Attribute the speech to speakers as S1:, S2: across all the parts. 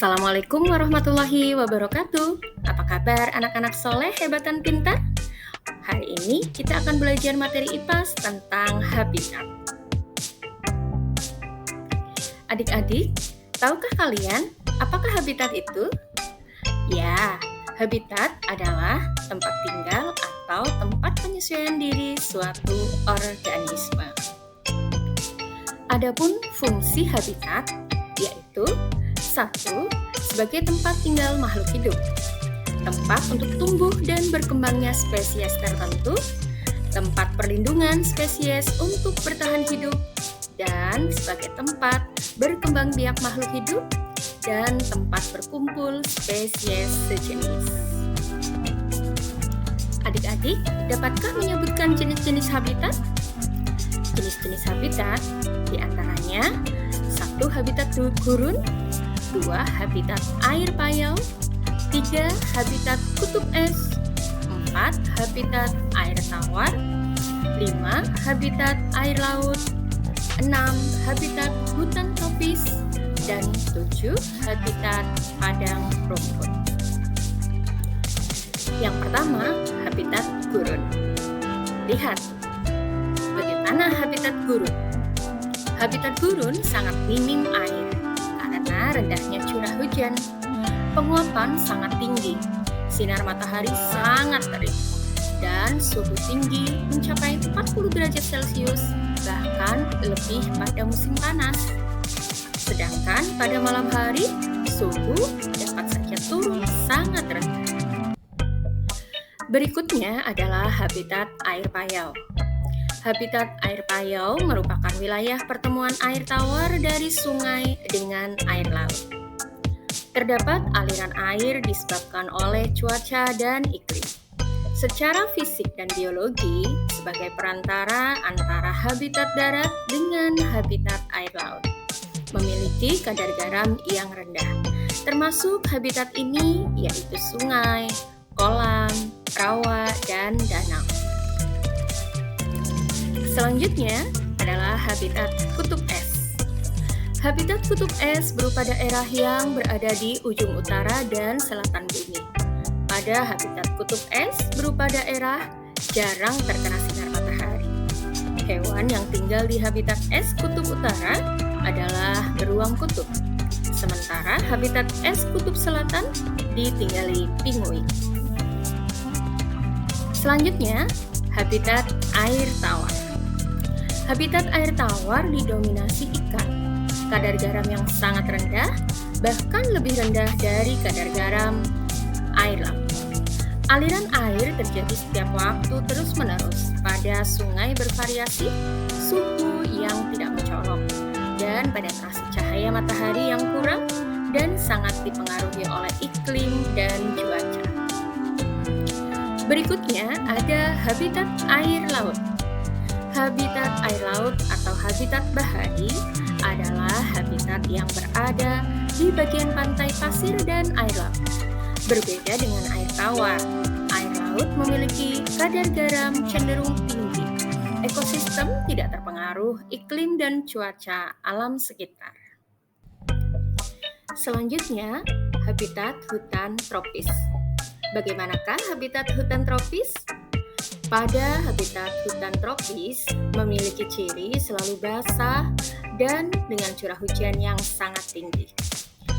S1: Assalamualaikum warahmatullahi wabarakatuh. Apa kabar anak-anak soleh, hebat dan pintar? Hari ini kita akan belajar materi IPAS tentang habitat. Adik-adik, tahukah kalian apakah habitat itu? Ya, habitat adalah tempat tinggal atau tempat penyesuaian diri suatu organisme. Adapun fungsi habitat yaitu 1. Sebagai tempat tinggal makhluk hidup, tempat untuk tumbuh dan berkembangnya spesies tertentu, tempat perlindungan spesies untuk bertahan hidup, dan sebagai tempat berkembang biak makhluk hidup dan tempat berkumpul spesies sejenis. Adik-adik, dapatkah menyebutkan jenis-jenis habitat? Jenis-jenis habitat diantaranya 1. Habitat gurun, 2. Habitat air payau, 3. Habitat kutub es, 4. Habitat air tawar, 5. Habitat air laut, 6. Habitat hutan tropis, dan 7. Habitat padang rumput. Yang pertama, habitat gurun. Lihat, bagaimana habitat gurun? Habitat gurun sangat minim air karena rendahnya curah hujan. Penguapan sangat tinggi, sinar matahari sangat terik, dan suhu tinggi mencapai 40 derajat Celcius, bahkan lebih pada musim panas. Sedangkan pada malam hari, suhu dapat saja turun sangat rendah. Berikutnya adalah habitat air payau. Habitat air payau merupakan wilayah pertemuan air tawar dari sungai dengan air laut. Terdapat aliran air disebabkan oleh cuaca dan iklim. Secara fisik dan biologi, sebagai perantara antara habitat darat dengan habitat air laut, memiliki kadar garam yang rendah. Termasuk habitat ini yaitu sungai, kolam, rawa, dan danau. Selanjutnya adalah habitat kutub es. Habitat kutub es berupa daerah yang berada di ujung utara dan selatan bumi. Pada habitat kutub es berupa daerah jarang terkena sinar matahari. Hewan yang tinggal di habitat es kutub utara adalah beruang kutub. Sementara habitat es kutub selatan ditinggali penguin. Selanjutnya, habitat air tawar. Habitat air tawar didominasi ikan. Kadar garam yang sangat rendah, bahkan lebih rendah dari kadar garam air laut. Aliran air terjadi setiap waktu terus-menerus. Pada sungai bervariasi, suhu yang tidak mencolok, dan penetrasi cahaya matahari yang kurang, dan sangat dipengaruhi oleh iklim dan cuaca. Berikutnya ada habitat air laut. Habitat air laut atau habitat bahari adalah habitat yang berada di bagian pantai pasir dan air laut. Berbeda dengan air tawar, air laut memiliki kadar garam cenderung tinggi. Ekosistem tidak terpengaruh iklim dan cuaca alam sekitar. Selanjutnya, habitat hutan tropis. Bagaimanakah habitat hutan tropis? Pada habitat hutan tropis memiliki ciri selalu basah dan dengan curah hujan yang sangat tinggi.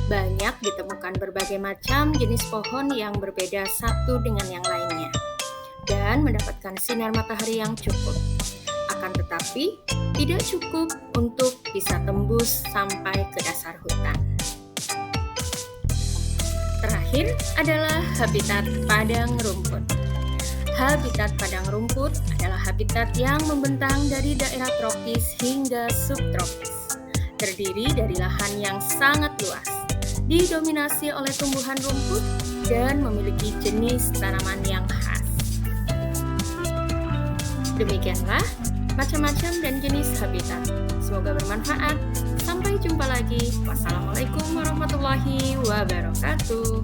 S1: Banyak ditemukan berbagai macam jenis pohon yang berbeda satu dengan yang lainnya dan mendapatkan sinar matahari yang cukup. Akan tetapi, tidak cukup untuk bisa tembus sampai ke dasar hutan. Terakhir adalah habitat padang rumput. Habitat padang rumput adalah habitat yang membentang dari daerah tropis hingga subtropis. Terdiri dari lahan yang sangat luas, didominasi oleh tumbuhan rumput dan memiliki jenis tanaman yang khas. Demikianlah macam-macam dan jenis habitat. Semoga bermanfaat. Sampai jumpa lagi. Wassalamualaikum warahmatullahi wabarakatuh.